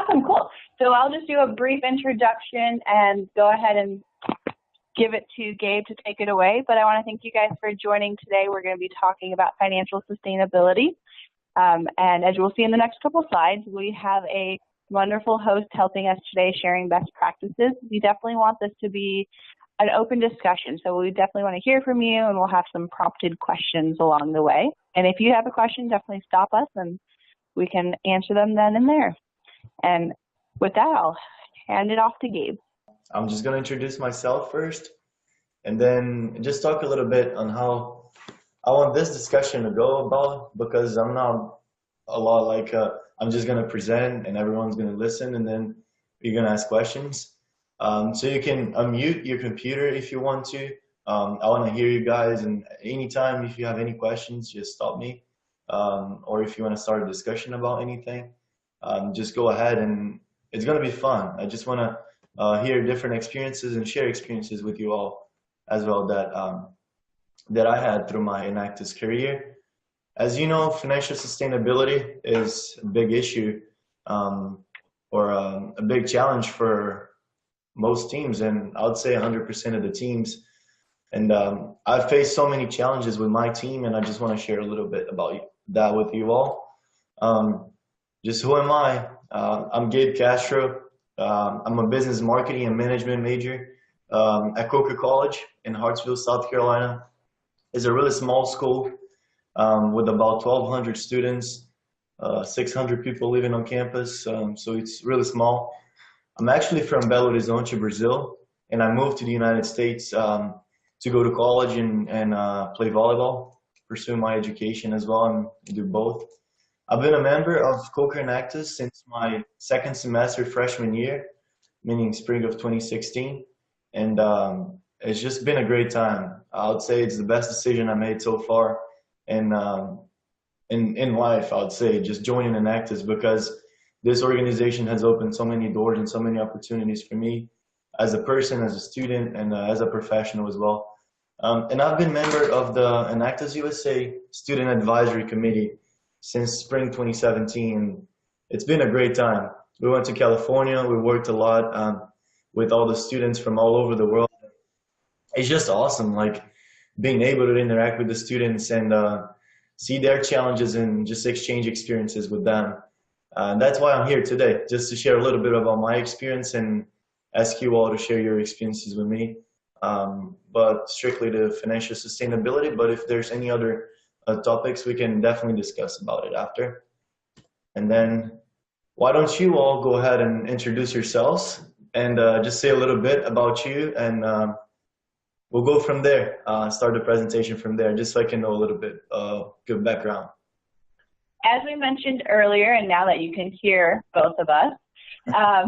Awesome, cool. So I'll just do a brief introduction and go ahead and give it to Gabe to take it away. But I want to thank you guys for joining today. We're going to be talking about financial sustainability. And as you will see in the next couple slides, we have a wonderful host helping us today, sharing best practices. We definitely want this to be an open discussion. So we definitely want to hear from you, and we'll have some prompted questions along the way. And if you have a question, definitely stop us and we can answer them then and there. And with that, I'll hand it off to Gabe. I'm just going to introduce myself first and then just talk a little bit on how I want this discussion to go about, because I'm not a lot like I'm just going to present and everyone's going to listen and then you're going to ask questions. So you can unmute your computer if you want to. I want to hear you guys, and anytime if you have any questions, just stop me. Or if you want to start a discussion about anything, just go ahead, and it's going to be fun. I just want to hear different experiences and share experiences with you all as well that I had through my Enactus career. As you know, financial sustainability is a big issue or a big challenge for most teams, and I would say 100% of the teams. And I've faced so many challenges with my team, and I just want to share a little bit about that with you all. Just who am I? I'm Gabe Castro. I'm a business marketing and management major at Coker College in Hartsville, South Carolina. It's a really small school with about 1,200 students, 600 people living on campus, so it's really small. I'm actually from Belo Horizonte, Brazil, and I moved to the United States to go to college and play volleyball, pursue my education as well, and do both. I've been a member of Coker Enactus since my second semester freshman year, meaning spring of 2016, and it's just been a great time. I would say it's the best decision I made so far, and in life, I would say, just joining Enactus, because this organization has opened so many doors and so many opportunities for me as a person, as a student, and as a professional as well. And I've been member of the Enactus USA Student Advisory Committee since spring 2017. It's been a great time. We went to California. We worked a lot with all the students from all over the world. It's just awesome, like being able to interact with the students and see their challenges and just exchange experiences with them. That's why I'm here today, just to share a little bit about my experience and ask you all to share your experiences with me. But strictly to financial sustainability, but if there's any other topics, we can definitely discuss about it after. And then why don't you all go ahead and introduce yourselves and just say a little bit about you, and we'll go from there, start the presentation from there, just so I can know a little bit of good background. As we mentioned earlier, and now that you can hear both of us,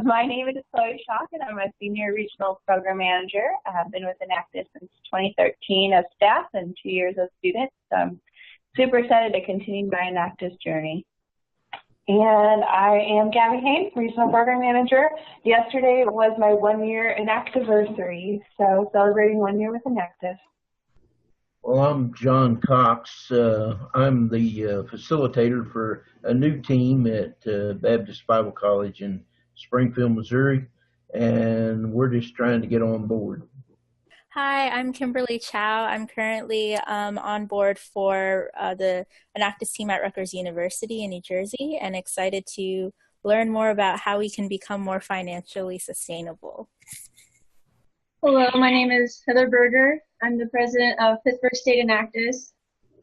my name is Chloe Schock, and I'm a Senior Regional Program Manager. I've been with Enactus since 2013 as staff and 2 years as student. So I'm super excited to continue my Enactus journey. And I am Gabby Haynes, Regional Program Manager. Yesterday was my 1 year Enactiversary, so celebrating 1 year with Enactus. Well, I'm John Cox. I'm the facilitator for a new team at Baptist Bible College in Springfield, Missouri, and we're just trying to get on board. Hi, I'm Kimberly Chow. I'm currently on board for the Enactus team at Rutgers University in New Jersey, and excited to learn more about how we can become more financially sustainable. Hello, my name is Heather Berger. I'm the president of Pittsburgh State Enactus,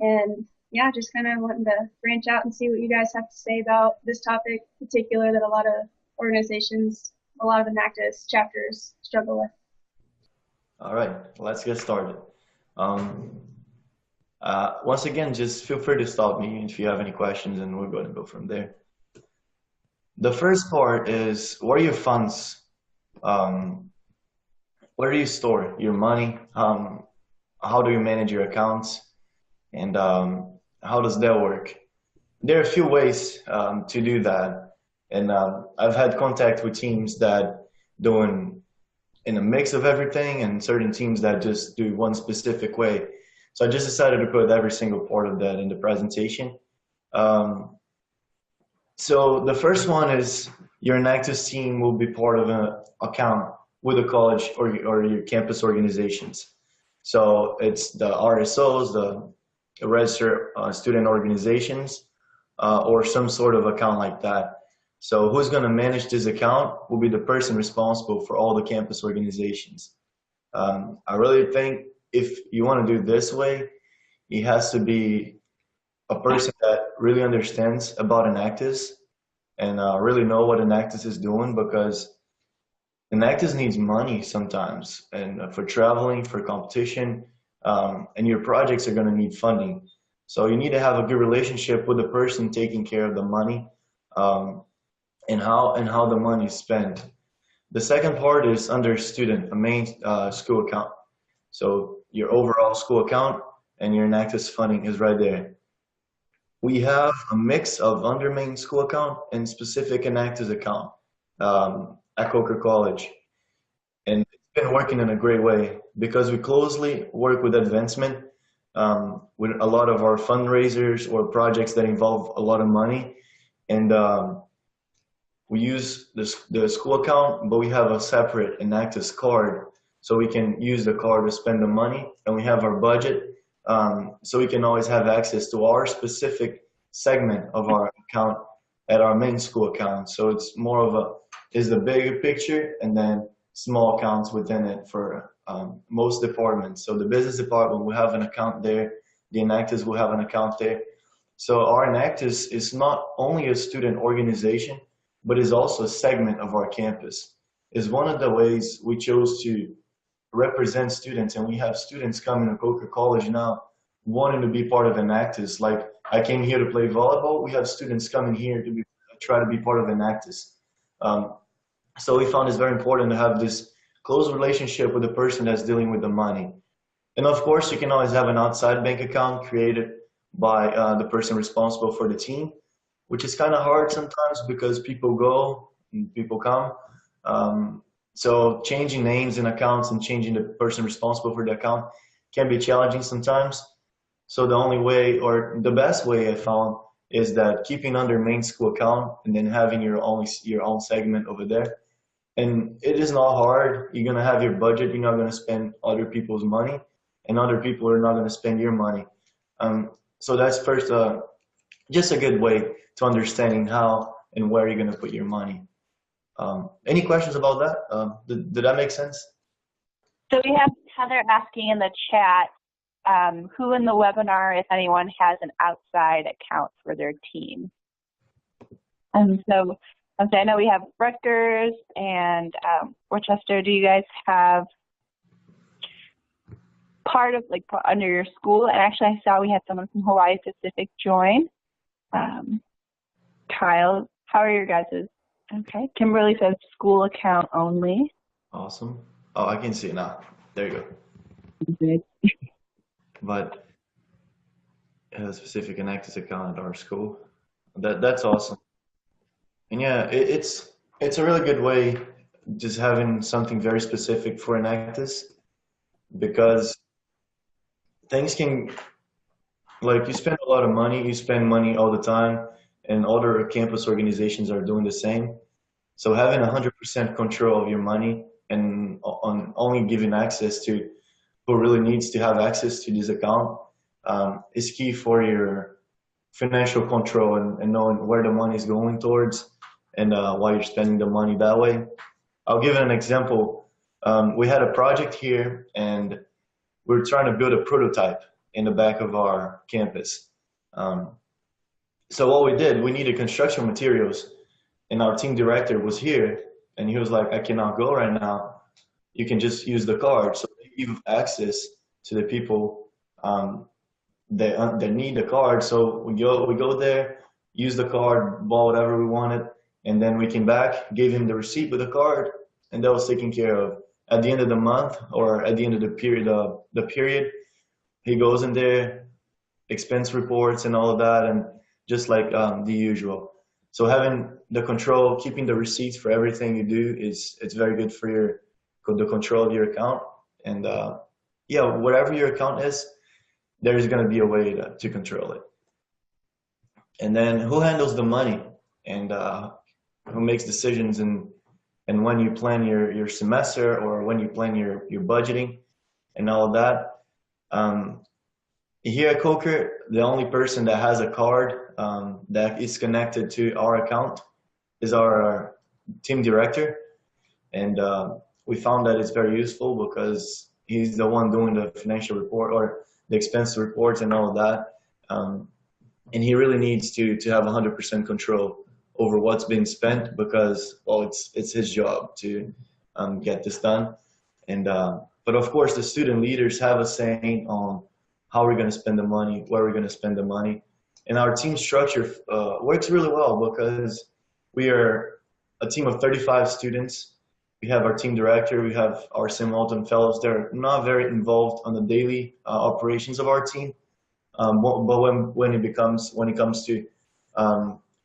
and yeah, just kind of wanting to branch out and see what you guys have to say about this topic in particular that a lot of organizations, a lot of Enactus chapters struggle with. All right, let's get started. Once again, just feel free to stop me if you have any questions, and we're going to go from there. The first part is, what are your funds? Where do you store your money? How do you manage your accounts? And how does that work? There are a few ways to do that. And I've had contact with teams that do in a mix of everything, and certain teams that just do one specific way. So I just decided to put every single part of that in the presentation. To So the first one is your Enactus team will be part of an account with the college or your campus organizations. So it's the RSOs, the registered student organizations, or some sort of account like that. So who's going to manage this account will be the person responsible for all the campus organizations. I really think if you want to do it this way, it has to be a person that really understands about Enactus and really know what Enactus is doing, because Enactus needs money sometimes, and for traveling, for competition, and your projects are going to need funding. So you need to have a good relationship with the person taking care of the money, and how the money is spent. The second part is under student, a main school account. So your overall school account and your Enactus funding is right there. We have a mix of under main school account and specific Enactus account at Coker College. And it's been working in a great way because we closely work with advancement with a lot of our fundraisers or projects that involve a lot of money. And we use the school account, but we have a separate Enactus card, so we can use the card to spend the money, and we have our budget, so we can always have access to our specific segment of our account at our main school account. So it's more of the bigger picture, and then small accounts within it for most departments. So the business department will have an account there, the Enactus will have an account there. So our Enactus is not only a student organization, but is also a segment of our campus. It's one of the ways we chose to represent students, and we have students coming to Coker College now wanting to be part of Enactus. Like, I came here to play volleyball, we have students coming here to try to be part of Enactus. So we found it's very important to have this close relationship with the person that's dealing with the money. And of course, you can always have an outside bank account created by the person responsible for the team, which is kind of hard sometimes because people go and people come. So changing names and accounts and changing the person responsible for the account can be challenging sometimes. So the only way, or the best way I found, is that keeping under main school account and then having your own segment over there. And it is not hard. You're gonna have your budget. You're not gonna spend other people's money, and other people are not gonna spend your money. So that's first, just a good way to understanding how and where you're gonna put your money. Any questions about that? Did that make sense? So we have Heather asking in the chat, who in the webinar, if anyone, has an outside account for their team? And so I know we have Rutgers and Rochester. Do you guys have part of, like, under your school? And actually, I saw we had someone from Hawaii Pacific join. Kyle, how are your guys's? Okay. Kimberly says school account only. Awesome. Oh, I can see it now. There you go. Good. But a specific Enactus account at our school. That's awesome. And yeah, it's a really good way, just having something very specific for Enactus, because things can, like, you spend a lot of money, you spend money all the time, and other campus organizations are doing the same. So having 100% control of your money and on only giving access to who really needs to have access to this account is key for your financial control and knowing where the money is going towards and why you're spending the money that way. I'll give an example. We had a project here, and we were trying to build a prototype in the back of our campus. So what we did, we needed construction materials, and our team director was here, and he was like, I cannot go right now. You can just use the card. So they give access to the people that need the card. So we go there, use the card, bought whatever we wanted, and then we came back, gave him the receipt with the card, and that was taken care of. At the end of the month, or at the end of the period, he goes in there, expense reports and all of that, and just like the usual. So having the control, keeping the receipts for everything you do it's very good for the control of your account. And yeah, whatever your account is, there's going to be a way to control it. And then who handles the money? and who makes decisions and when you plan your semester or when you plan your budgeting and all of that. Here at Coker, the only person that has a card that is connected to our account is our team director, and we found that it's very useful because he's the one doing the financial report or the expense reports and all of that, and he really needs to have 100% control over what's being spent because, well, it's his job to get this done. And but of course, the student leaders have a saying on how we're going to spend the money, where we're going to spend the money. And our team structure works really well because we are a team of 35 students. We have our team director, we have our simultan fellows. They're not very involved on the daily operations of our team. But when it comes to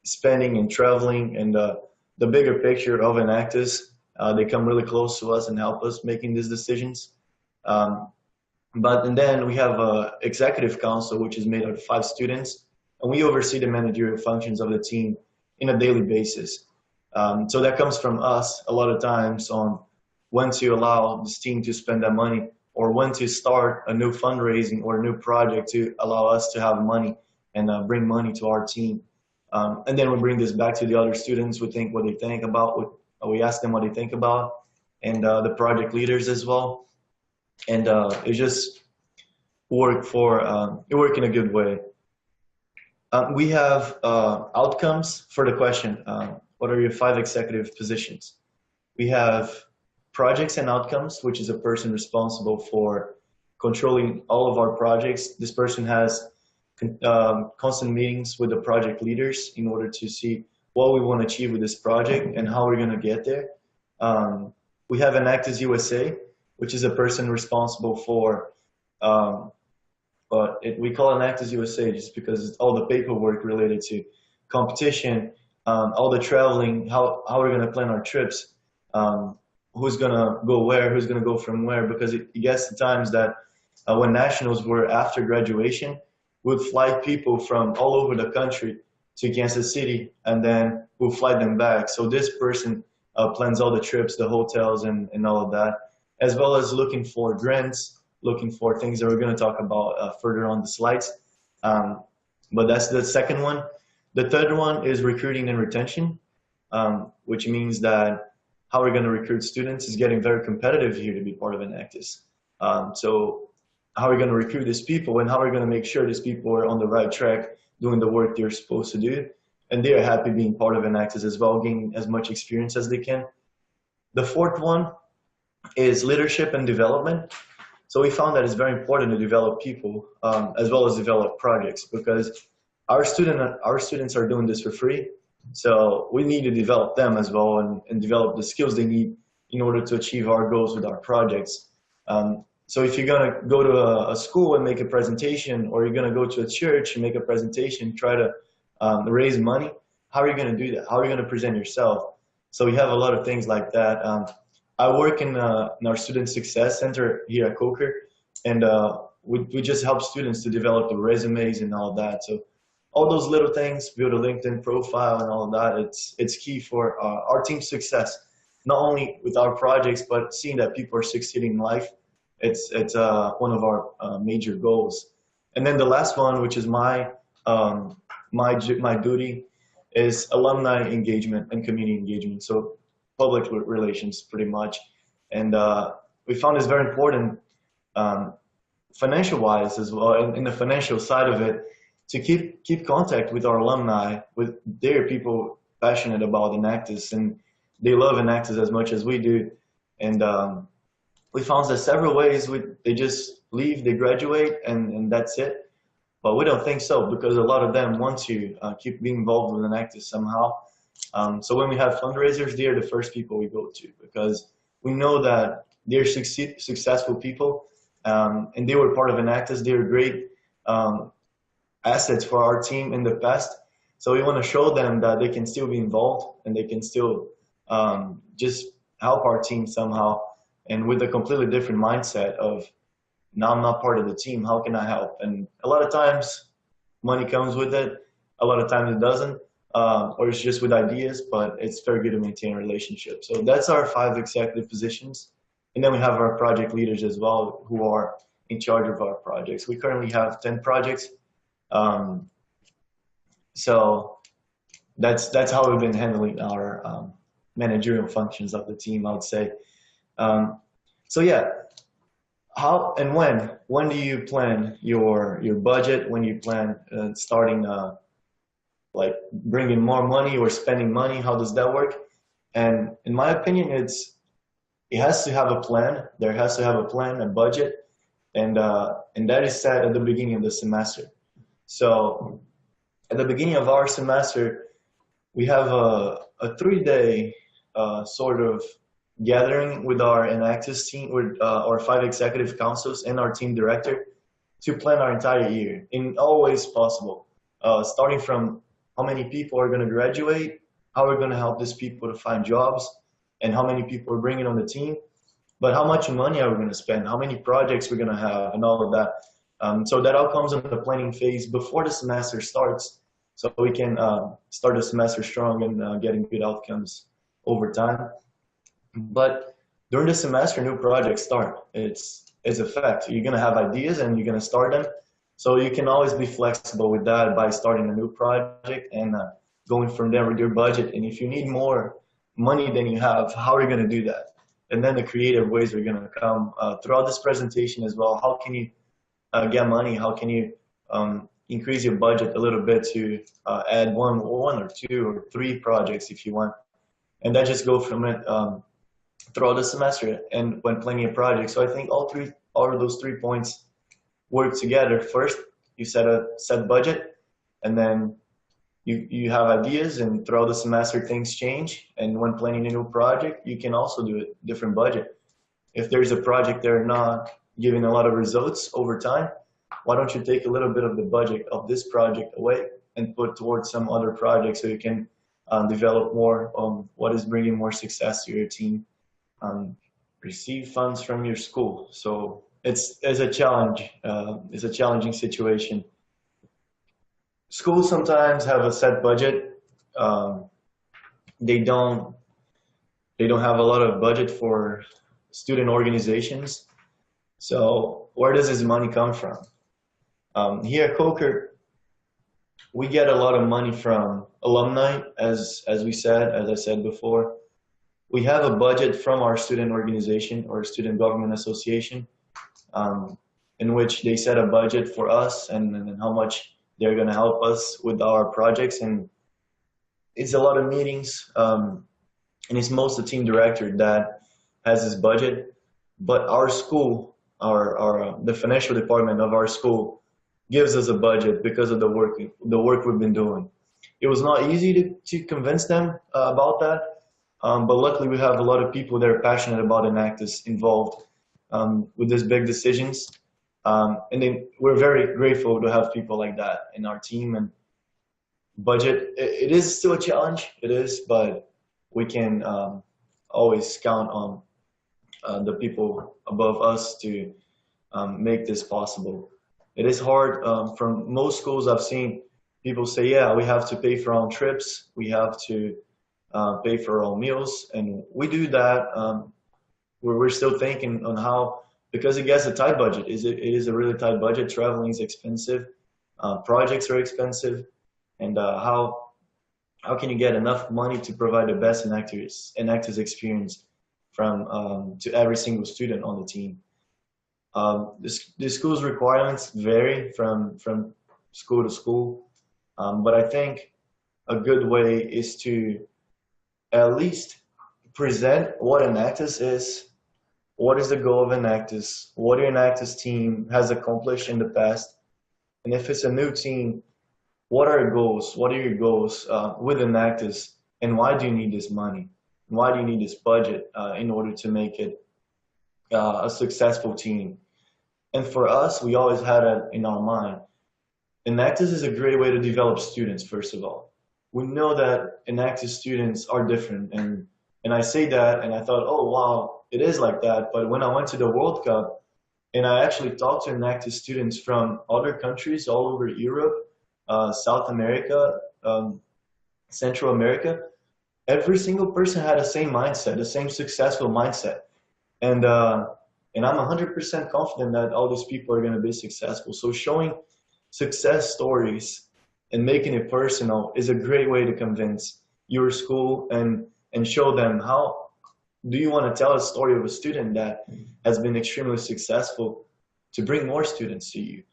spending and traveling and the bigger picture of Enactus, they come really close to us and help us making these decisions. And then we have an executive council, which is made of 5 students, and we oversee the managerial functions of the team in a daily basis. So that comes from us a lot of times on when to allow this team to spend that money or when to start a new fundraising or a new project to allow us to have money and bring money to our team. And then we bring this back to the other students. We think what they think about, we ask them what they think about, and the project leaders as well. And it just worked in a good way. We have outcomes for the question, what are your 5 executive positions? We have projects and outcomes, which is a person responsible for controlling all of our projects. This person has constant meetings with the project leaders in order to see what we want to achieve with this project and how we're going to get there. We have Enactus USA, which is a person responsible for, we call Enactus USA just because it's all the paperwork related to competition, all the traveling, how we're going to plan our trips, who's going to go where, who's going to go from where, because it gets to times that when nationals were after graduation, we'd fly people from all over the country to Kansas City, and then we'll fly them back. So this person plans all the trips, the hotels, and all of that, as well as looking for grants, looking for things that we're going to talk about further on the slides. But that's the second one. The third one is recruiting and retention, which means that how we're going to recruit students is getting very competitive here to be part of Enactus. So how we're going to recruit these people and how we're going to make sure these people are on the right track doing the work they're supposed to do. And they're happy being part of Enactus as well, gaining as much experience as they can. The fourth one is leadership and development. So we found that it's very important to develop people as well as develop projects because our students are doing this for free. So we need to develop them as well and develop the skills they need in order to achieve our goals with our projects. So if you're going to go to a school and make a presentation, or you're going to go to a church and make a presentation, try to raise money, how are you going to do that? How are you going to present yourself? So we have a lot of things like that. I work in our Student Success Center here at Coker, and we just help students to develop the resumes and all that. So all those little things, build a LinkedIn profile and all of that, it's key for our team's success, not only with our projects, but seeing that people are succeeding in life. It's one of our major goals. And then the last one, which is my duty, is alumni engagement and community engagement. So public relations, pretty much. And we found it's very important financial-wise as well, in the financial side of it, to keep contact with our alumni, with their people passionate about Enactus, and they love Enactus as much as we do. And we found that several ways they just leave, they graduate, and that's it. But we don't think so, because a lot of them want to keep being involved with Enactus somehow. So when we have fundraisers, they're the first people we go to, because we know that they're successful people, and they were part of Enactus. They were great assets for our team in the past. So we want to show them that they can still be involved and they can still just help our team somehow, and with a completely different mindset of, now I'm not part of the team, how can I help? And a lot of times money comes with it, a lot of times it doesn't. or it's just with ideas, but it's very good to maintain a relationship. So that's our 5 executive positions. And then we have our project leaders as well, who are in charge of our projects. We currently have 10 projects. So that's how we've been handling our managerial functions of the team, I would say. So yeah, how and when do you plan your budget? When you plan starting like bringing more money or spending money? How does that work? And in my opinion, it has to have a plan. There has to have a plan, a budget, and that is set at the beginning of the semester. So at the beginning of our semester, we have a 3-day sort of gathering with our Enactus team, with our 5 executive councils and our team director to plan our entire year in all ways possible, starting from how many people are going to graduate, how we're going to help these people to find jobs, and how many people we're bringing on the team, but how much money are we going to spend, how many projects we're going to have, and all of that. So that all comes in the planning phase before the semester starts, so we can start the semester strong and getting good outcomes over time. But during the semester, new projects start. It's a fact. You're going to have ideas and you're going to start them. So you can always be flexible with that by starting a new project and going from there with your budget. And if you need more money than you have, how are you going to do that? And then the creative ways are going to come throughout this presentation as well. How can you get money? How can you increase your budget a little bit to add one or 2 or 3 projects if you want? And that just go from it throughout the semester and when planning a project. So I think all of those 3 points work together. First, you set a set budget, and then you have ideas, and throughout the semester things change. And when planning a new project, you can also do a different budget. If there's a project they're not giving a lot of results over time, why don't you take a little bit of the budget of this project away and put towards some other project so you can develop more on what is bringing more success to your team. Receive funds from your school. So it's a challenge. It's a challenging situation. Schools sometimes have a set budget. They don't have a lot of budget for student organizations. So where does this money come from? Here at Coker, we get a lot of money from alumni, as I said before. We have a budget from our student organization or student government association, in which they set a budget for us and how much they're going to help us with our projects. And it's a lot of meetings, and it's most the team director that has this budget. But our school, the financial department of our school, gives us a budget because of the work we've been doing. It was not easy to convince them about that, but luckily we have a lot of people that are passionate about Enactus involved with these big decisions, and then we're very grateful to have people like that in our team. And budget, it is still a challenge, it is, but we can always count on the people above us to make this possible. It is hard. From most schools I've seen, people say, yeah, we have to pay for our own trips, we have to pay for our own meals, and we do that. We're still thinking on how, because it gets a tight budget. It is a really tight budget. Traveling is expensive, projects are expensive, and how can you get enough money to provide the best Enactus experience to every single student on the team? The school's requirements vary from school to school, but I think a good way is to at least present what Enactus is, what is the goal of Enactus, what your Enactus team has accomplished in the past, and if it's a new team, what are your goals? What are your goals with Enactus, and why do you need this money? Why do you need this budget in order to make it a successful team? And for us, we always had it in our mind. Enactus is a great way to develop students, first of all. We know that Enactus students are different, and I say that, and I thought, oh, wow, it is like that. But when I went to the World Cup, and I actually talked to Enactus students from other countries all over Europe, South America, Central America, every single person had the same mindset, the same successful mindset. And I'm 100% confident that all these people are going to be successful. So showing success stories and making it personal is a great way to convince your school and show them how do you want to tell a story of a student that has been extremely successful to bring more students to you.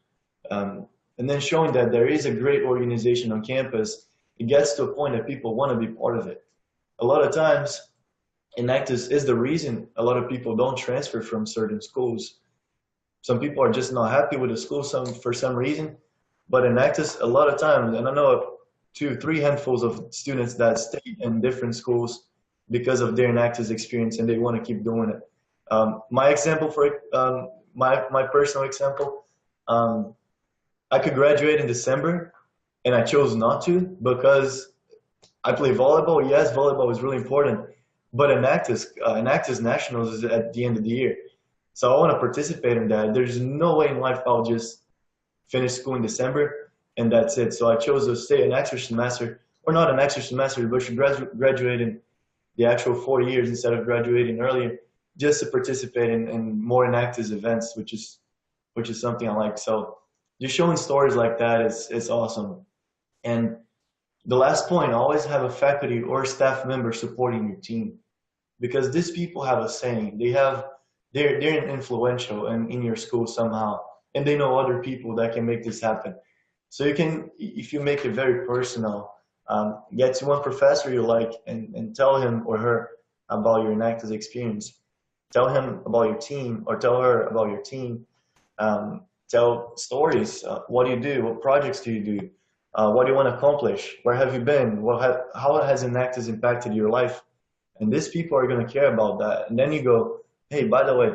And then showing that there is a great organization on campus, it gets to a point that people want to be part of it. A lot of times, Enactus is the reason a lot of people don't transfer from certain schools. Some people are just not happy with the school for some reason, but Enactus, a lot of times, and I know of 2-3 handfuls of students that stay in different schools because of their Enactus experience and they want to keep doing it. My example my personal example, I could graduate in December and I chose not to because I play volleyball. Yes, volleyball is really important, but Enactus Nationals is at the end of the year. So I want to participate in that. There's no way in life I'll just finish school in December and that's it. So I chose to stay an extra semester, or not an extra semester, but to graduate in the actual 4 years instead of graduating earlier, just to participate in more Enactus events, which is something I like. So just showing stories like that is awesome. And the last point, always have a faculty or staff member supporting your team, because these people have a saying. They're influential in your school somehow, and they know other people that can make this happen. So you can, if you make it very personal, get to one professor you like and tell him or her about your Enactus experience. Tell him about your team or tell her about your team. Tell stories. What do you do? What projects do you do? What do you want to accomplish? Where have you been? How has Enactus impacted your life? And these people are going to care about that. And then you go, hey, by the way,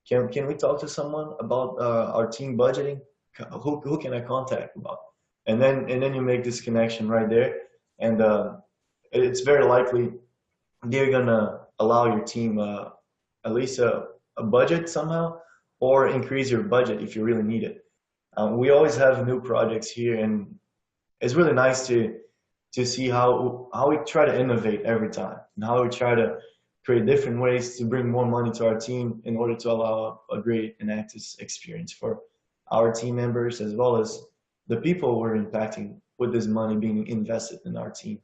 can we talk to someone about our team budgeting? Who can I contact about? And then you make this connection right there. And it's very likely they're going to allow your team at least a budget somehow, or increase your budget if you really need it. We always have new projects here, and it's really nice to see how we try to innovate every time, and how we try to create different ways to bring more money to our team in order to allow a great Enactus experience for our team members, as well as the people we're impacting with this money being invested in our team.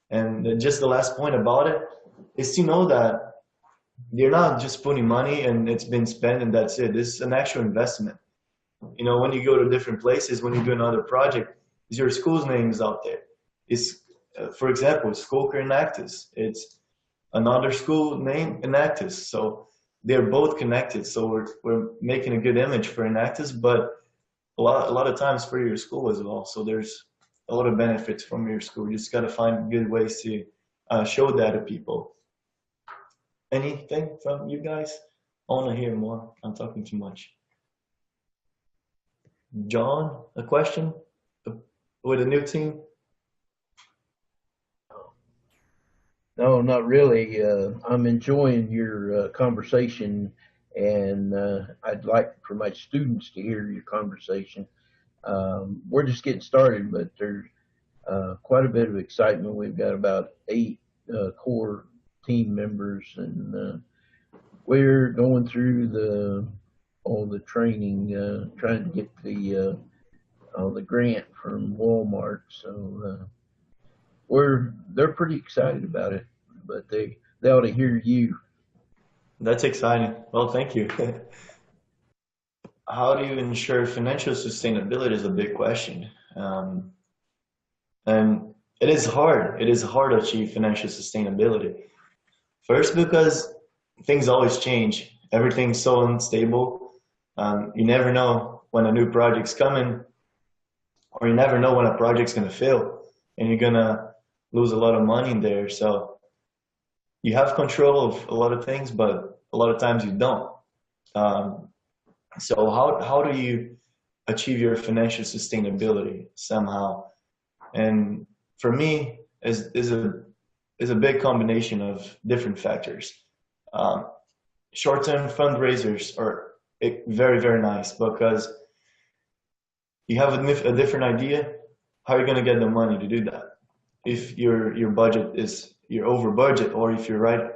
And just the last point about it is to know that you're not just putting money and it's been spent and that's it. This is an actual investment. You know, when you go to different places, when you do another project, your school's name is out there. It's, for example, School Enactus. It's another school name, Enactus. So they're both connected. So we're making a good image for Enactus, but a lot of times for your school as well. So there's a lot of benefits from your school. You just got to find good ways to show that to people. Anything from you guys? I want to hear more. I'm talking too much. John, a question with a new team? No, not really. I'm enjoying your conversation, and I'd like for my students to hear your conversation. We're just getting started, but there's quite a bit of excitement. We've got about 8 core team members, and we're going through all the training, trying to get the grant from Walmart. So they're pretty excited about it, but they ought to hear you. That's exciting. Well, thank you. How do you ensure financial sustainability is a big question. And it is hard. It is hard to achieve financial sustainability. First, because things always change. Everything's so unstable. You never know when a new project's coming, or you never know when a project's going to fail, and you're going to lose a lot of money in there. So you have control of a lot of things, but a lot of times you don't. So how do you achieve your financial sustainability somehow? And for me, is a big combination of different factors. Short-term fundraisers are very, very nice because you have a different idea. How are you going to get the money to do that? if your budget you're over budget, or if you're right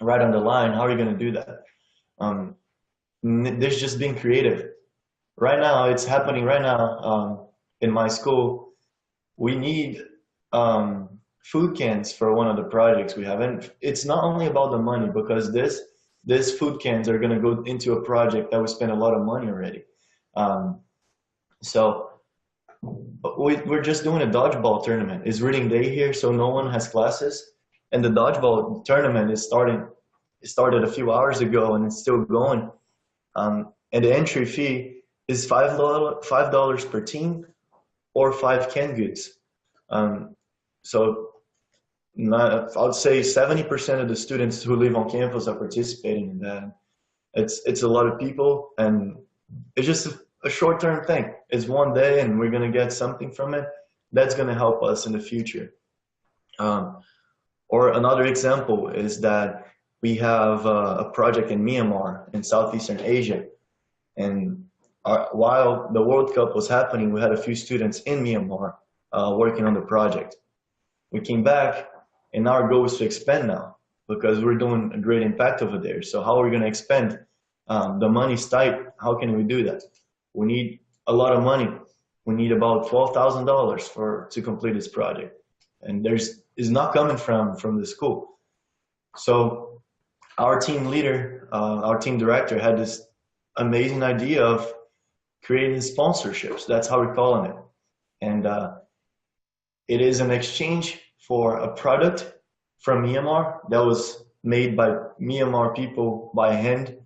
on the line, how are you going to do that? There's just being creative. Right now, it's happening right now in my school. We need food cans for one of the projects we have, and it's not only about the money, because this food cans are going to go into a project that we spent a lot of money already. So we're just doing a dodgeball tournament. It's reading day here, so no one has classes, and the dodgeball tournament is starting. It started a few hours ago, and it's still going. And the entry fee is $5 per team, or 5 canned goods. So I would say 70% of the students who live on campus are participating in that. It's a lot of people, and it's just a short-term thing. It's one day, and we're going to get something from it that's going to help us in the future. Or another example is that we have a project in Myanmar in Southeastern Asia, and while the World Cup was happening, we had a few students in Myanmar working on the project. We came back, and our goal is to expand now, because we're doing a great impact over there. So how are we going to expand? The money's tight. How can we do that? We need a lot of money. We need about $12,000 to complete this project, and is not coming from the school. So our team leader, our team director, had this amazing idea of creating sponsorships. That's how we're calling it, and it is an exchange for a product from Myanmar that was made by Myanmar people by hand,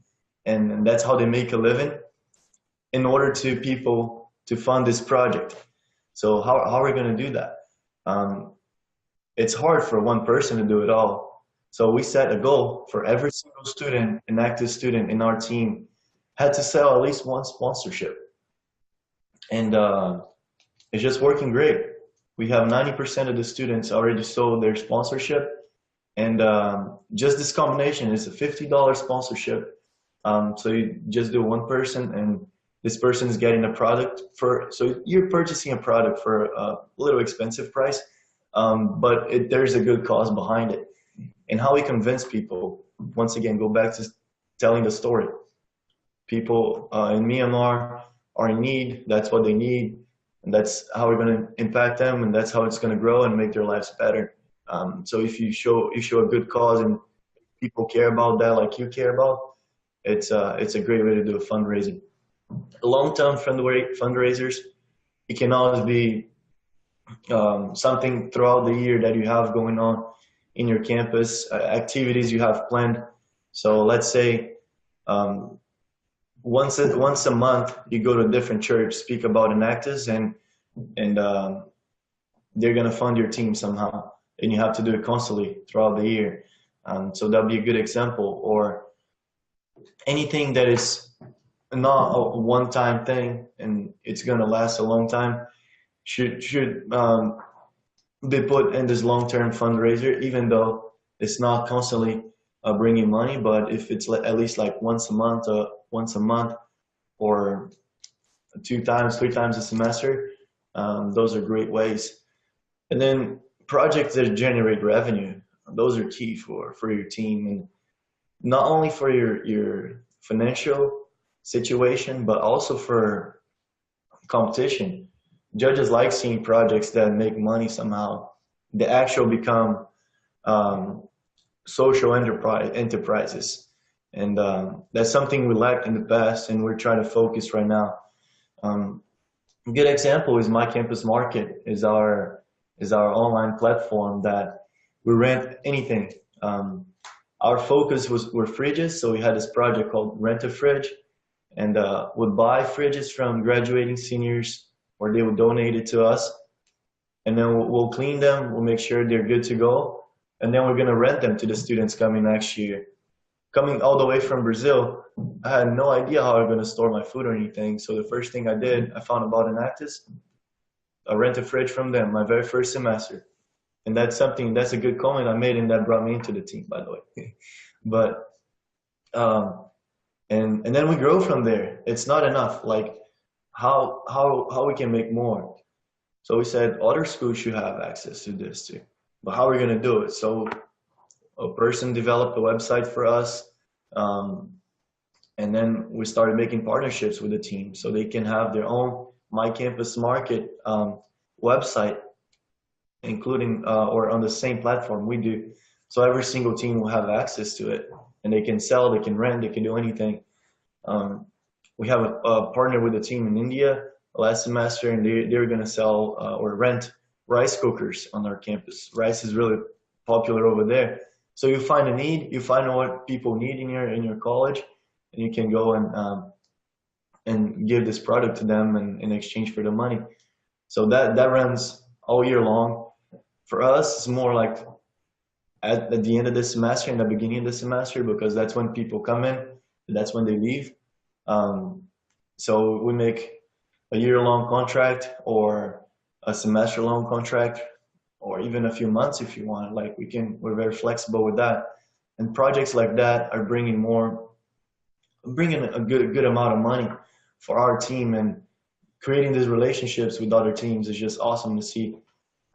and that's how they make a living, in order to people to fund this project. So how are we going to do that? It's hard for one person to do it all. So we set a goal for every single student, an active student in our team, had to sell at least one sponsorship. And it's just working great. We have 90% of the students already sold their sponsorship. And just this combination is a $50 sponsorship. So you just do one person, and this person is getting a product so you're purchasing a product for a little expensive price, but there's a good cause behind it. And how we convince people, once again, go back to telling the story. People in Myanmar are in need. That's what they need, and that's how we're going to impact them, and that's how it's going to grow and make their lives better. So if you show a good cause and people care about that like you care about, it's a great way to do a fundraising. Long-term fundraisers, it can always be something throughout the year that you have going on in your campus, activities you have planned. So let's say once a month you go to a different church, speak about Enactus, and they're going to fund your team somehow, and you have to do it constantly throughout the year. So that'd be a good example. Or anything that is not a one-time thing and it's going to last a long time should be put in this long-term fundraiser, even though it's not constantly bringing money. But if it's at least like once a month, or 2 times, 3 times a semester, those are great ways. And then projects that generate revenue, those are key for your team, and not only for your financial situation, but also for competition. Judges like seeing projects that make money somehow. They actually become social enterprises. And that's something we lacked in the past, and we're trying to focus right now. A good example is My Campus Market, is our online platform that we rent anything. Our focus were fridges, so we had this project called Rent a Fridge, and would buy fridges from graduating seniors, or they would donate it to us, and then we'll clean them, we'll make sure they're good to go, and then we're going to rent them to the students coming next year. Coming all the way from Brazil, I had no idea how I was going to store my food or anything, so the first thing I did, I found about Enactus. I rent a fridge from them my very first semester. And that's a good comment I made, and that brought me into the team, by the way. But and then we grow from there. It's not enough. Like how we can make more. So we said other schools should have access to this too. But how are we going to do it? So a person developed a website for us, and then we started making partnerships with the team so they can have their own My Campus Market website, including or on the same platform we do. So every single team will have access to it, and they can sell, they can rent, they can do anything. We have a partner with a team in India last semester, and they're going to sell or rent rice cookers on our campus. Rice is really popular over there. So you find a need, you find what people need in your college, and you can go and give this product to them in exchange for the money. So that runs all year long. For us, it's more like at the end of the semester and the beginning of the semester, because that's when people come in, that's when they leave. So we make a year-long contract or a semester-long contract, or even a few months if you want. Like we're very flexible with that. And projects like that are bringing a good amount of money for our team, and creating these relationships with other teams is just awesome to see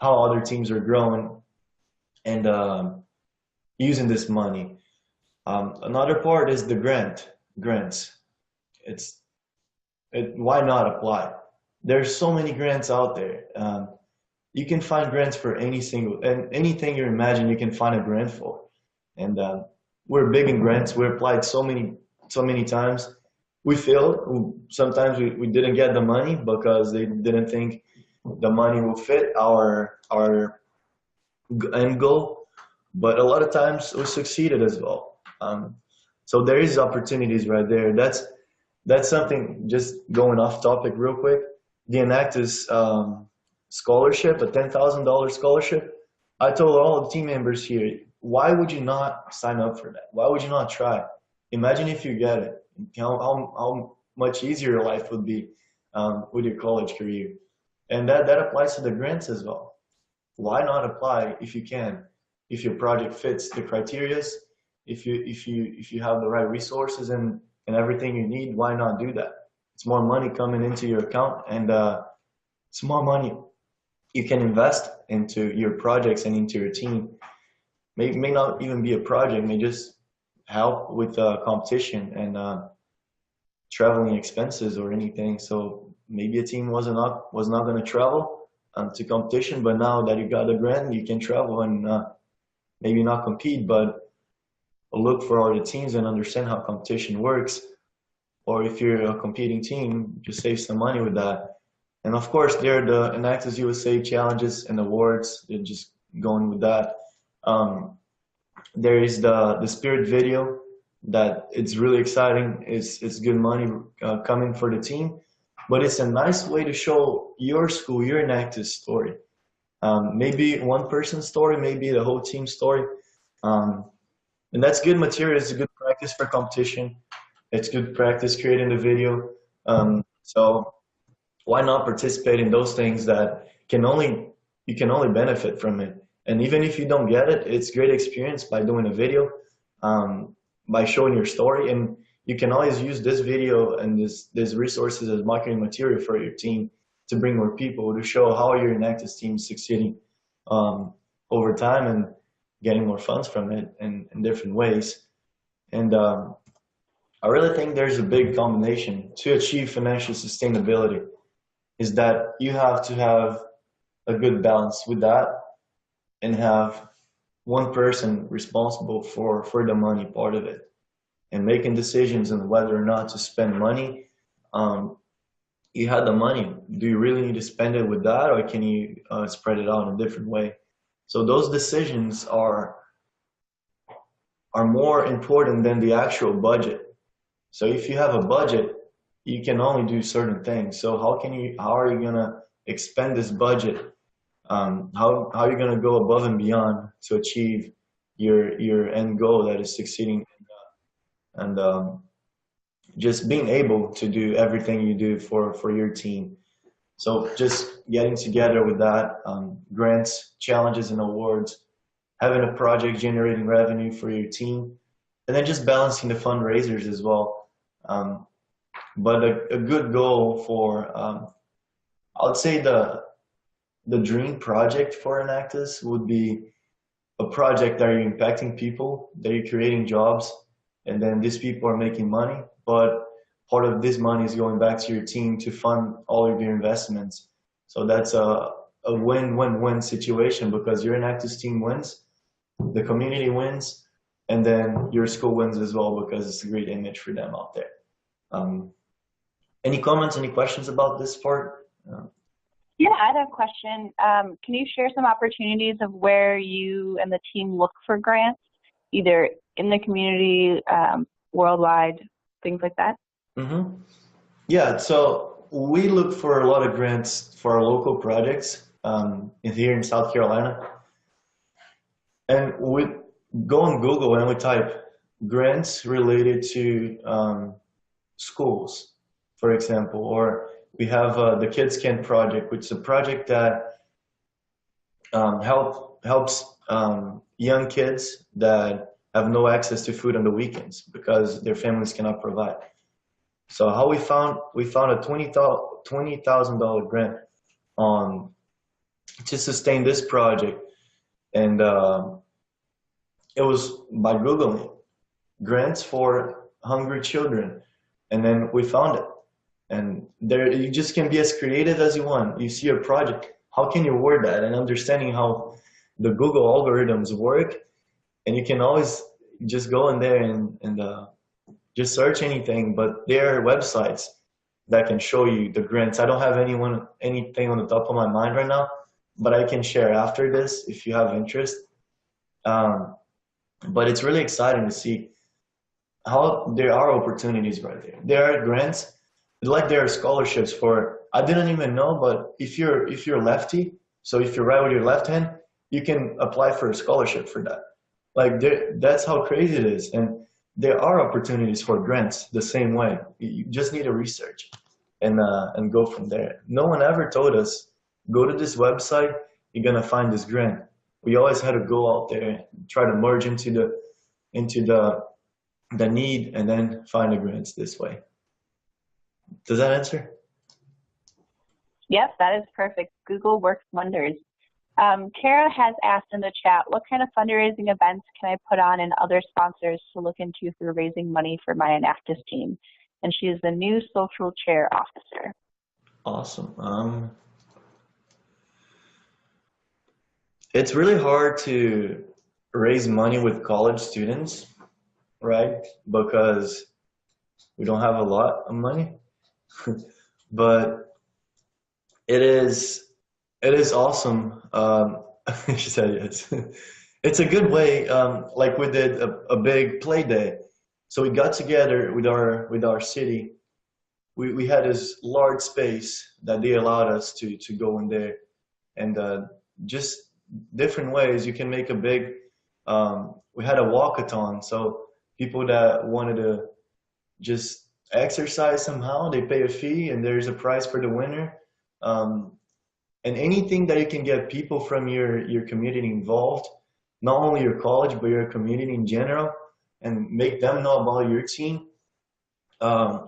how other teams are growing and using this money. Another part is the grants. Why not apply? There's so many grants out there. You can find grants for anything you imagine you can find a grant for. And we're big in grants. We applied so many times. We failed. Sometimes we didn't get the money because they didn't think the money will fit our end goal. But a lot of times we succeeded as well. So there is opportunities right there. That's something, just going off topic real quick. The Enactus scholarship, a $10,000 scholarship. I told all the team members here, why would you not sign up for that? Why would you not try? Imagine if you get it, how much easier your life would be with your college career. And that applies to the grants as well. Why not apply if you can? If your project fits the criteria, if you have the right resources and everything you need, why not do that? It's more money coming into your account, and it's more money you can invest into your projects and into your team. May not even be a project, may just help with competition and traveling expenses or anything. So maybe a team was not going to travel to competition, but now that you got a grant, you can travel and maybe not compete, but look for other teams and understand how competition works. Or if you're a competing team, just save some money with that. And of course, there are the Enactus USA challenges and awards. They're just going with that. There is the Spirit video that it's really exciting. It's good money coming for the team, but it's a nice way to show your school, your Enactus story. Maybe one person's story, maybe the whole team story. And that's good material. It's a good practice for competition. It's good practice creating the video. So why not participate in those things that you can only benefit from it? And even if you don't get it, it's great experience by doing a video, by showing your story. And you can always use this video and these resources as marketing material for your team to bring more people, to show how your Enactus team is succeeding over time and getting more funds from it in different ways. And I really think there's a big combination to achieve financial sustainability, is that you have to have a good balance with that and have one person responsible for the money part of it and making decisions on whether or not to spend money. You had the money. Do you really need to spend it with that, or can you spread it out in a different way? So those decisions are more important than the actual budget. So if you have a budget, you can only do certain things. So how are you gonna expend this budget? How are you gonna go above and beyond to achieve your end goal, that is succeeding and just being able to do everything you do for your team. So just getting together with that, grants, challenges, and awards, having a project generating revenue for your team, and then just balancing the fundraisers as well. But a good goal for, I would say the the dream project for Enactus would be a project that you're impacting people, that you're creating jobs, and then these people are making money, but part of this money is going back to your team to fund all of your investments. So that's a win-win-win situation, because your Enactus team wins, the community wins, and then your school wins as well, because it's a great image for them out there. Any comments, any questions about this part? Yeah, I had a question. Can you share some opportunities of where you and the team look for grants, either in the community, worldwide, things like that? Mm-hmm. Yeah, so we look for a lot of grants for our local projects here in South Carolina. And we go on Google and we type grants related to schools, for example, or we have the Kids Can project, which is a project that helps young kids that have no access to food on the weekends because their families cannot provide. So how we found a $20,000 grant to sustain this project, and it was by Googling grants for hungry children, and then we found it. And there, you just can be as creative as you want. You see a project, how can you word that? And understanding how the Google algorithms work, and you can always just go in there and just search anything. But there are websites that can show you the grants. I don't have anything on the top of my mind right now, but I can share after this if you have interest. But it's really exciting to see how there are opportunities right there. There are grants. Like there are scholarships for, I didn't even know, but if you're lefty, so if you write with your left hand, you can apply for a scholarship for that. Like that's how crazy it is. And there are opportunities for grants the same way. You just need to research and go from there. No one ever told us, go to this website, you're gonna find this grant. We always had to go out there and try to merge into the need and then find the grants this way. Does that answer? Yes, that is perfect. Google works wonders. Kara has asked in the chat, what kind of fundraising events can I put on and other sponsors to look into for raising money for my Enactus team? And she is the new social chair officer. Awesome. It's really hard to raise money with college students, right? Because we don't have a lot of money. But it is awesome. She said yes. It's a good way. Like we did a big play day, so we got together with our city. We had this large space that they allowed us to go in there, and just different ways you can make a big. We had a walkathon, so people that wanted to just exercise somehow, they pay a fee and there's a prize for the winner. And anything that you can get people from your community involved, not only your college, but your community in general, and make them know about your team,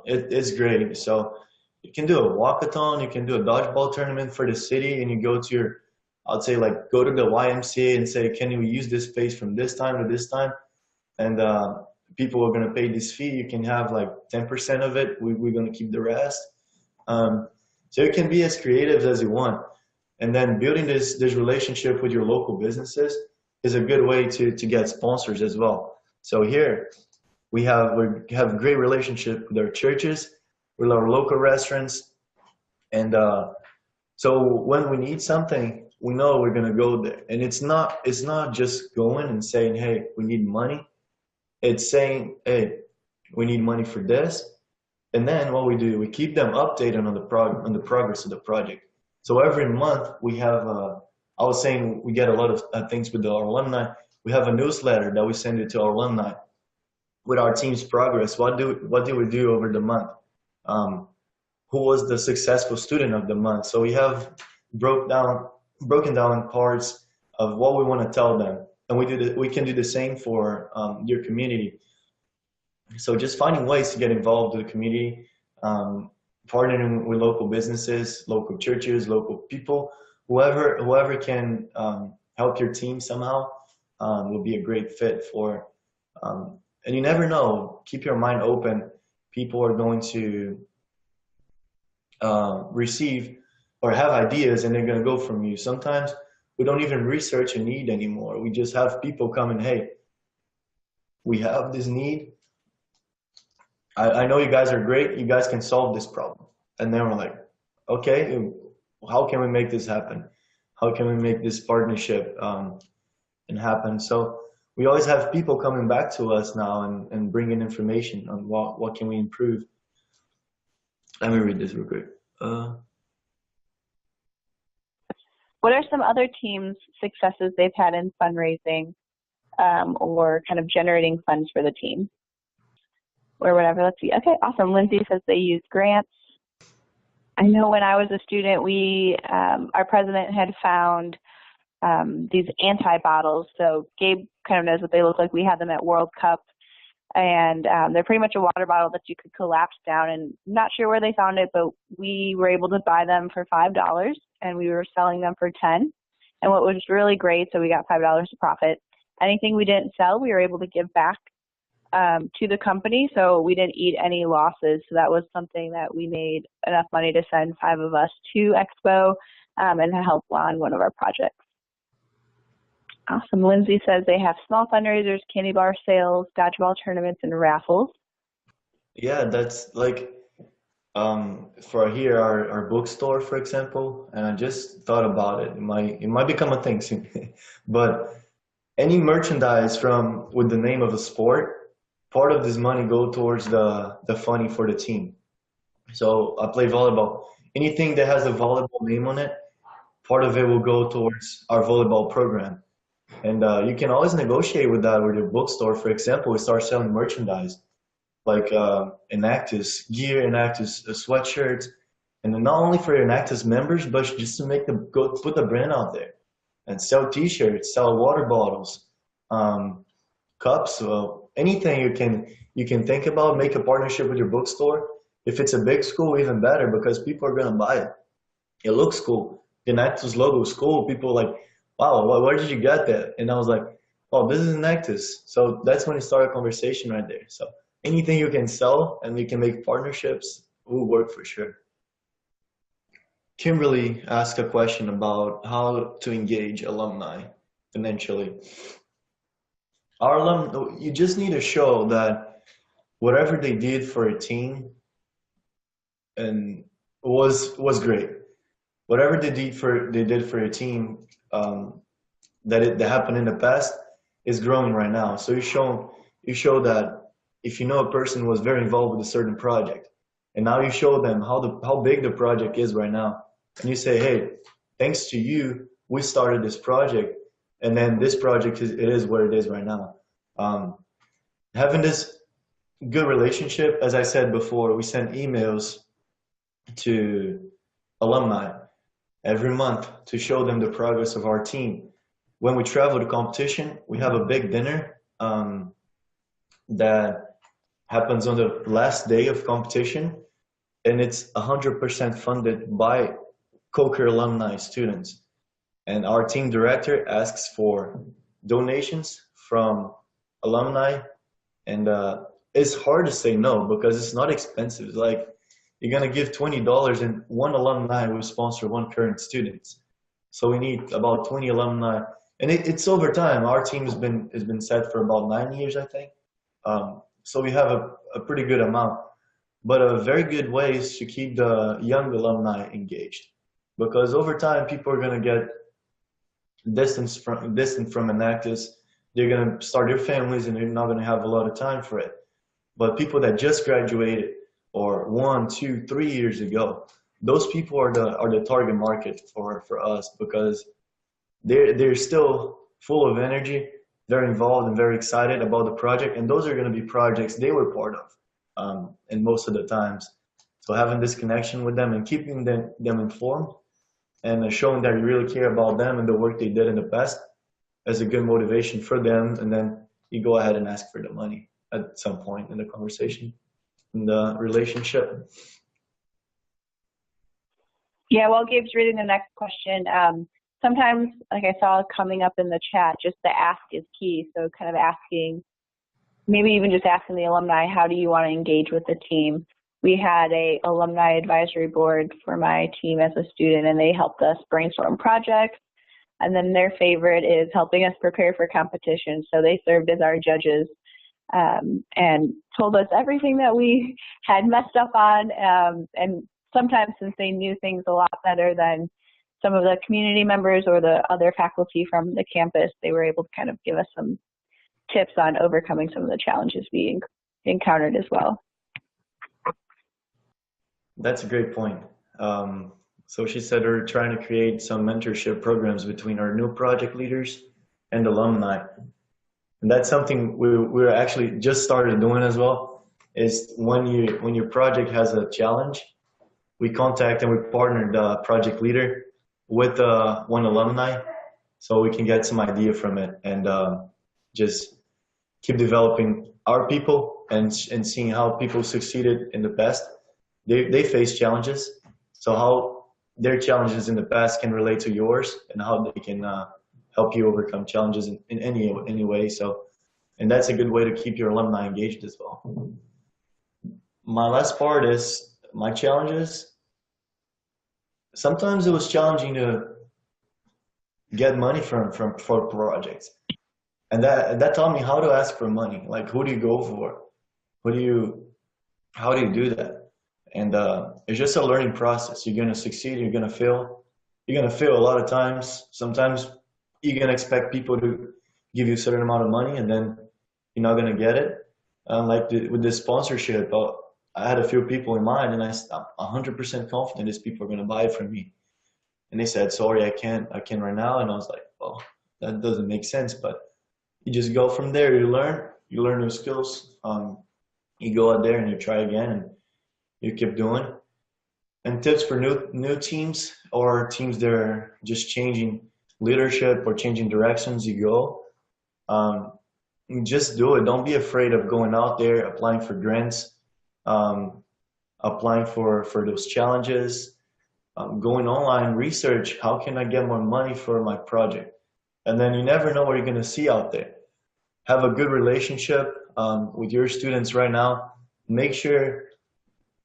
it's great. So you can do a walkathon, you can do a dodgeball tournament for the city, and you go to your, I'd say like go to the YMCA and say, can we use this space from this time to this time? And people are going to pay this fee. You can have like 10% of it. We're going to keep the rest. So you can be as creative as you want. And then building this relationship with your local businesses is a good way to get sponsors as well. So here we have a great relationship with our churches, with our local restaurants. And so when we need something, we know we're going to go there. And it's not just going and saying, hey, we need money. It's saying, hey, we need money for this. And then what we do, we keep them updated on the progress of the project. So every month we have, I was saying we get a lot of things with our alumni. We have a newsletter that we send it to our alumni with our team's progress. What do we do over the month? Who was the successful student of the month? So we have broken down parts of what we want to tell them. And we can do the same for your community. So just finding ways to get involved with the community, partnering with local businesses, local churches, local people, whoever can help your team somehow will be a great fit for. And you never know. Keep your mind open. People are going to receive or have ideas, and they're going to go from you. Sometimes we don't even research a need anymore. We just have people come and, hey, we have this need. I know you guys are great. You guys can solve this problem. And then we're like, okay, how can we make this happen? How can we make this partnership and happen? So we always have people coming back to us now and bringing information on what can we improve. Let me read this real quick. What are some other teams' successes they've had in fundraising or kind of generating funds for the team? Or whatever. Let's see. Okay, awesome. Lindsay says they use grants. I know when I was a student, our president had found these anti-bottles. So Gabe kind of knows what they look like. We had them at World Cup, and they're pretty much a water bottle that you could collapse down. And I'm not sure where they found it, but we were able to buy them for $5, and we were selling them for $10. And what was really great, so we got $5 of profit. Anything we didn't sell, we were able to give back to the company, so we didn't eat any losses. So that was something that we made enough money to send 5 of us to Expo and to help on one of our projects. Awesome. Lindsay says they have small fundraisers, candy bar sales, dodgeball tournaments, and raffles. Yeah, that's like for here, our bookstore, for example, and I just thought about it. It might become a thing soon, but any merchandise with the name of a sport, part of this money go towards the funding for the team. So I play volleyball. Anything that has a volleyball name on it, part of it will go towards our volleyball program. And you can always negotiate with that with your bookstore. For example, we start selling merchandise like Enactus gear, Enactus sweatshirts, and then not only for Enactus members, but just to make them put the brand out there and sell T-shirts, sell water bottles, cups, anything you can think about. Make a partnership with your bookstore. If it's a big school, even better, because people are gonna buy it. It looks cool. The Enactus logo is cool. People are like, wow, where did you get that? And I was like, oh, this is Enactus. So that's when it started a conversation right there. So anything you can sell and we can make partnerships will work for sure. Kimberly asked a question about how to engage alumni financially. Our alumni, you just need to show that whatever they did for a team and was great. Whatever they did for a team that happened in the past is growing right now. So you show that if you know a person was very involved with a certain project, and now you show them how big the project is right now, and you say, hey, thanks to you, we started this project, and then this project is where it is right now. Having this good relationship, as I said before, we send emails to alumni every month to show them the progress of our team. When we travel to competition, we have a big dinner that happens on the last day of competition, and it's 100% funded by Coker alumni students. And our team director asks for donations from alumni, and it's hard to say no because it's not expensive. It's like you're gonna give $20 and one alumni will sponsor one current student. So we need about 20 alumni, and it's over time. Our team has been set for about 9 years, I think. So we have a pretty good amount, but a very good way is to keep the young alumni engaged, because over time people are gonna get distant from Enactus. They're gonna start their families and they're not gonna have a lot of time for it. But people that just graduated or 1, 2, 3 years ago, those people are the target market for us, because they're still full of energy, they're involved and very excited about the project, and those are going to be projects they were part of, and most of the times. So having this connection with them and keeping them informed and showing that you really care about them and the work they did in the past is a good motivation for them, and then you go ahead and ask for the money at some point in the conversation, in the relationship. Yeah, while Gabe's reading the next question, sometimes, like I saw coming up in the chat, just the ask is key. So kind of asking, maybe even just asking the alumni, how do you want to engage with the team? We had a alumni advisory board for my team as a student, and they helped us brainstorm projects. And then their favorite is helping us prepare for competition. So they served as our judges and told us everything that we had messed up on. And sometimes, since they knew things a lot better than some of the community members or the other faculty from the campus, they were able to kind of give us some tips on overcoming some of the challenges we encountered as well. That's a great point. So she said we're trying to create some mentorship programs between our new project leaders and alumni. And that's something we're actually just started doing as well, is when your project has a challenge, we contact and we partner the project leader with one alumni so we can get some idea from it and just keep developing our people and seeing how people succeeded in the past. They face challenges, so how their challenges in the past can relate to yours and how they can help you overcome challenges in any way. So, and that's a good way to keep your alumni engaged as well. My last part is my challenges. Sometimes it was challenging to get money for projects, and that taught me how to ask for money. Like, who do you go for? How do you do that? And it's just a learning process. You're gonna succeed. You're gonna fail. You're gonna fail a lot of times. Sometimes you're gonna expect people to give you a certain amount of money, and then you're not gonna get it. With this sponsorship, I had a few people in mind, and I'm 100% confident these people are gonna buy it from me. And they said, "Sorry, I can't right now." And I was like, "Well, that doesn't make sense." But you just go from there. You learn new skills. You go out there and you try again, and you keep doing. And tips for new teams or teams that are just changing leadership or changing directions, you go. Just do it. Don't be afraid of going out there, applying for grants, applying for those challenges, going online, research, how can I get more money for my project? And then you never know what you're going to see out there. Have a good relationship with your students right now. Make sure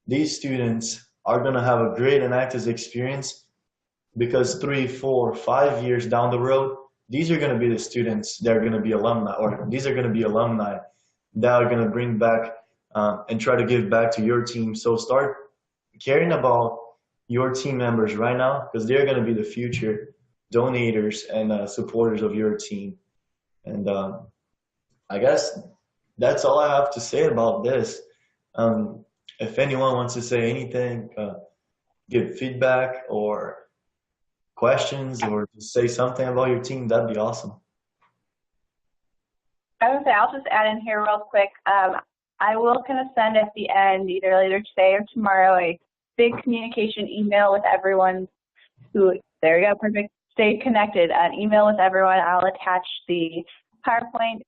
these students are going to have a great Enactus experience, because 3, 4, 5 years down the road, these are going to be the students that are going to be alumni, or these are going to be alumni that are going to bring back and try to give back to your team. So start caring about your team members right now, because they're going to be the future donators and supporters of your team. And I guess that's all I have to say about this. If anyone wants to say anything, give feedback or questions, or just say something about your team, that'd be awesome. I would say I'll just add in here real quick. I will kind of send at the end, either later today or tomorrow, a big communication email with everyone there we go, perfect, stay connected, an email with everyone. I'll attach the PowerPoint,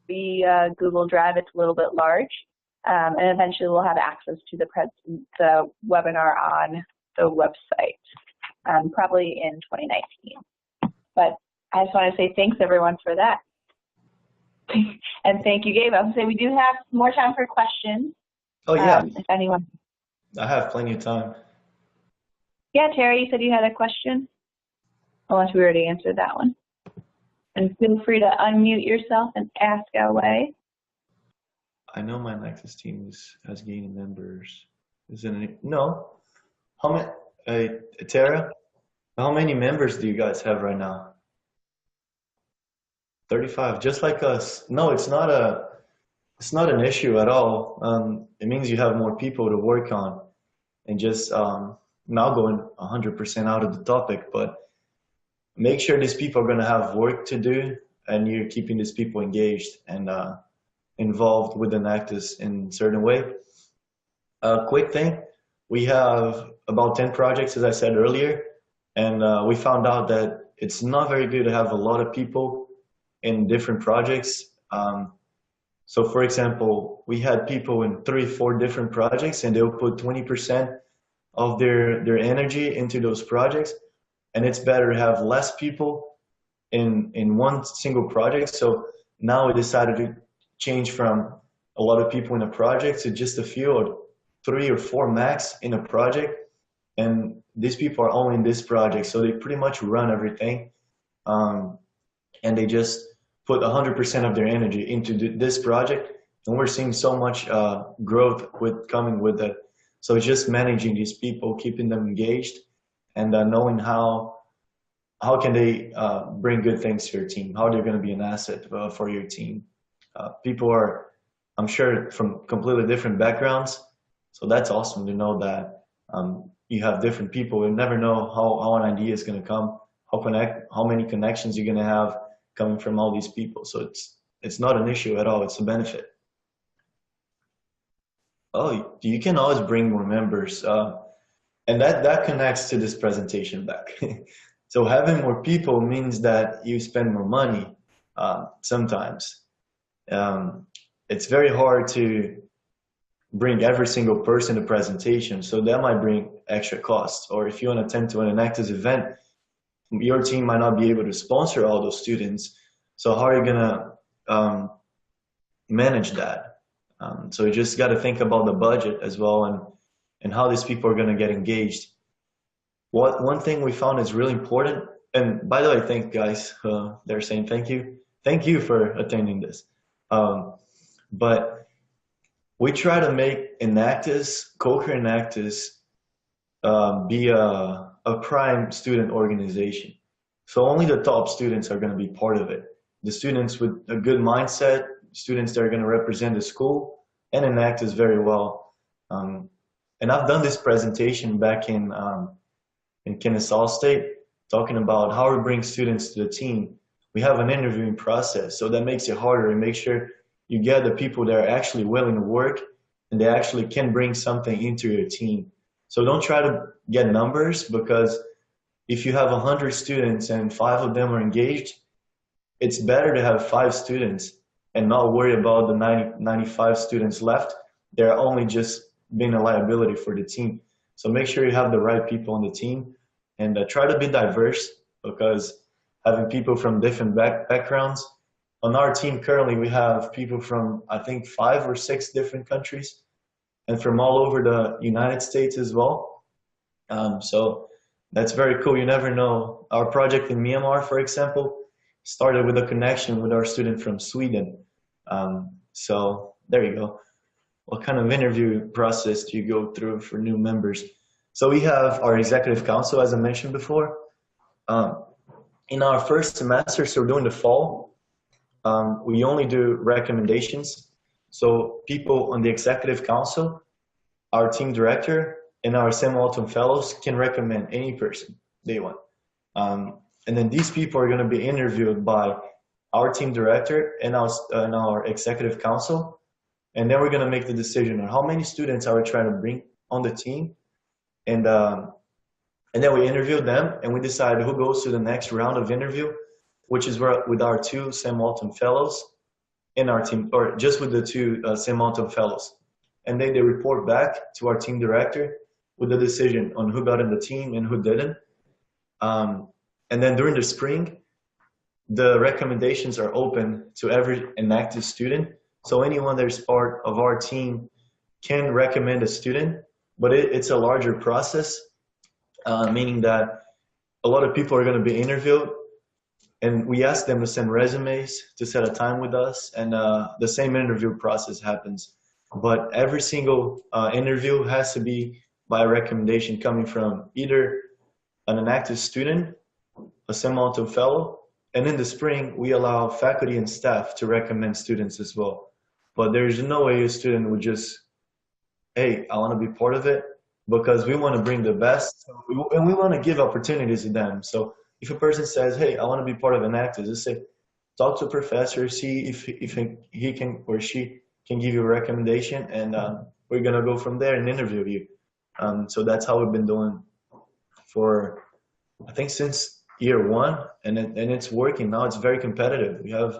the Google Drive. It's a little bit large. And eventually we'll have access to the webinar on the website, probably in 2019. But I just want to say thanks everyone for that. And thank you, Gabe. I would say we do have more time for questions. Oh yeah. If anyone. I have plenty of time. Yeah, Terry, you said you had a question? Unless we already answered that one. And feel free to unmute yourself and ask away. I know my Enactus team has gained members. Isn't it? No. How many? Tara, how many members do you guys have right now? 35, just like us. No, it's not an issue at all. It means you have more people to work on, and just now going 100% out of the topic, but make sure these people are going to have work to do, and you're keeping these people engaged and involved with Enactus in a certain way. A quick thing, we have about 10 projects, as I said earlier, and we found out that it's not very good to have a lot of people in different projects. So for example, we had people in 3, 4 different projects, and they'll put 20% of their energy into those projects, and it's better to have less people in one single project. So now we decided to change from a lot of people in a project to just a few, or 3 or 4 max in a project, and these people are only in this project, so they pretty much run everything, and they just put 100% of their energy into this project, and we're seeing so much growth coming with it. So just managing these people, keeping them engaged, and knowing how can they bring good things to your team, how they're going to be an asset for your team. People are, I'm sure, from completely different backgrounds, so that's awesome to know that you have different people. You never know how an idea is going to come, how many connections you're going to have coming from all these people. So it's not an issue at all. It's a benefit. Oh, you can always bring more members, and that connects to this presentation back. So having more people means that you spend more money sometimes. It's very hard to bring every single person to presentation, so that might bring extra costs. Or if you want to attend to an Enactus event, your team might not be able to sponsor all those students. So how are you gonna manage that? So you just got to think about the budget as well, and how these people are gonna get engaged. One thing we found is really important, and by the way, thank guys, they're saying thank you for attending this. But we try to make Enactus, Co-Career Enactus, be a prime student organization. So only the top students are going to be part of it. The students with a good mindset, students that are going to represent the school and Enactus very well. And I've done this presentation back in Kennesaw State, talking about how we bring students to the team. We have an interviewing process, so that makes it harder, and make sure you get the people that are actually willing to work and they actually can bring something into your team. So don't try to get numbers, because if you have 100 students and 5 of them are engaged, it's better to have 5 students and not worry about the 95 students left. They're only just being a liability for the team. So make sure you have the right people on the team, and try to be diverse, because having people from different backgrounds. On our team currently, we have people from, I think, 5 or 6 different countries, and from all over the United States as well. So that's very cool. You never know. Our project in Myanmar, for example, started with a connection with our student from Sweden. So there you go. What kind of interview process do you go through for new members? So we have our executive council, as I mentioned before. In our first semester, so during the fall, we only do recommendations. So people on the executive council, our team director, and our semi-autumn fellows can recommend any person they want. And then these people are going to be interviewed by our team director and our executive council. And then we're going to make the decision on how many students are we trying to bring on the team. And then we interview them, and we decide who goes to the next round of interview, which is with our 2 semi-autumn fellows in our team, or just with the 2 semi-autumn fellows. And then they report back to our team director with the decision on who got in the team and who didn't. And then during the spring, the recommendations are open to every Enactus student. So anyone that is part of our team can recommend a student, but it's a larger process, meaning that a lot of people are going to be interviewed, and we ask them to send resumes to set a time with us, and the same interview process happens. But every single interview has to be by recommendation coming from either an Enactus student, a semi-autumn fellow, and in the spring, we allow faculty and staff to recommend students as well. But there's no way a student would just, hey, I want to be part of it, because we want to bring the best, and we want to give opportunities to them. So if a person says, hey, I want to be part of Enactus, just say, talk to a professor, see if he can or she can give you a recommendation, and we're going to go from there and interview you. So that's how we've been doing for, I think, since year 1, and it's working now. It's very competitive. We have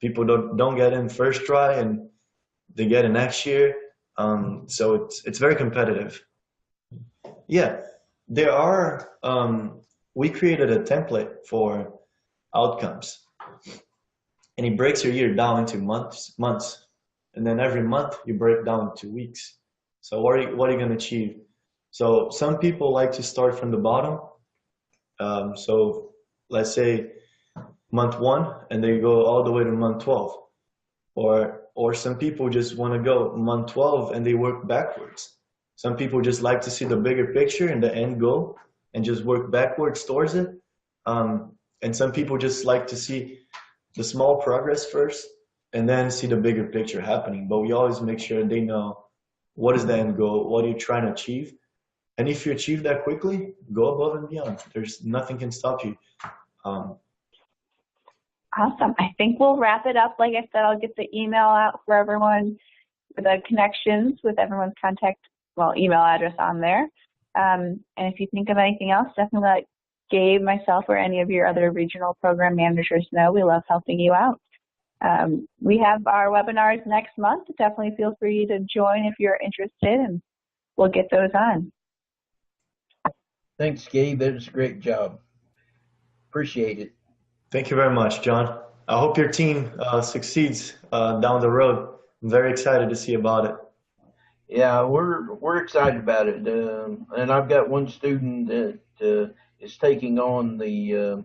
people don't get in first try, and they get in next year. So it's very competitive. Yeah, there are, we created a template for outcomes, and it breaks your year down into months, and then every month you break down into weeks. So what are you going to achieve? So some people like to start from the bottom. So let's say month 1, and they go all the way to month 12. Or some people just want to go month 12 and they work backwards. Some people just like to see the bigger picture and the end goal and just work backwards towards it. And some people just like to see the small progress first and then see the bigger picture happening. But we always make sure they know what is the end goal, what are you trying to achieve. And if you achieve that quickly, go above and beyond. There's nothing can stop you. Awesome. I think we'll wrap it up. Like I said, I'll get the email out for everyone, the connections with everyone's email address on there. And if you think of anything else, definitely let Gabe, myself, or any of your other regional program managers know. We love helping you out. We have our webinars next month. Definitely feel free to join if you're interested, and we'll get those on. Thanks, Gabe. That was a great job. Appreciate it. Thank you very much, John. I hope your team succeeds down the road. I'm very excited to see about it. Yeah, we're excited about it, and I've got one student that is taking on the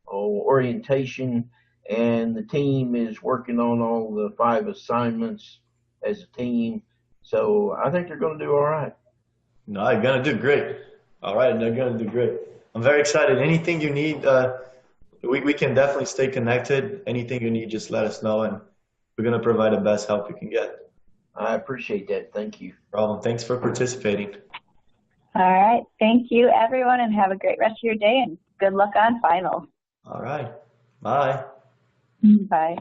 orientation, and the team is working on all the 5 assignments as a team. So I think they're going to do all right. No, they're going to do great. All right, they're going to do great. I'm very excited. Anything you need, we can definitely stay connected. Anything you need, just let us know, and we're going to provide the best help we can get. I appreciate that. Thank you. No problem. Thanks for participating. All right. Thank you, everyone, and have a great rest of your day, and good luck on finals. All right. Bye. Bye.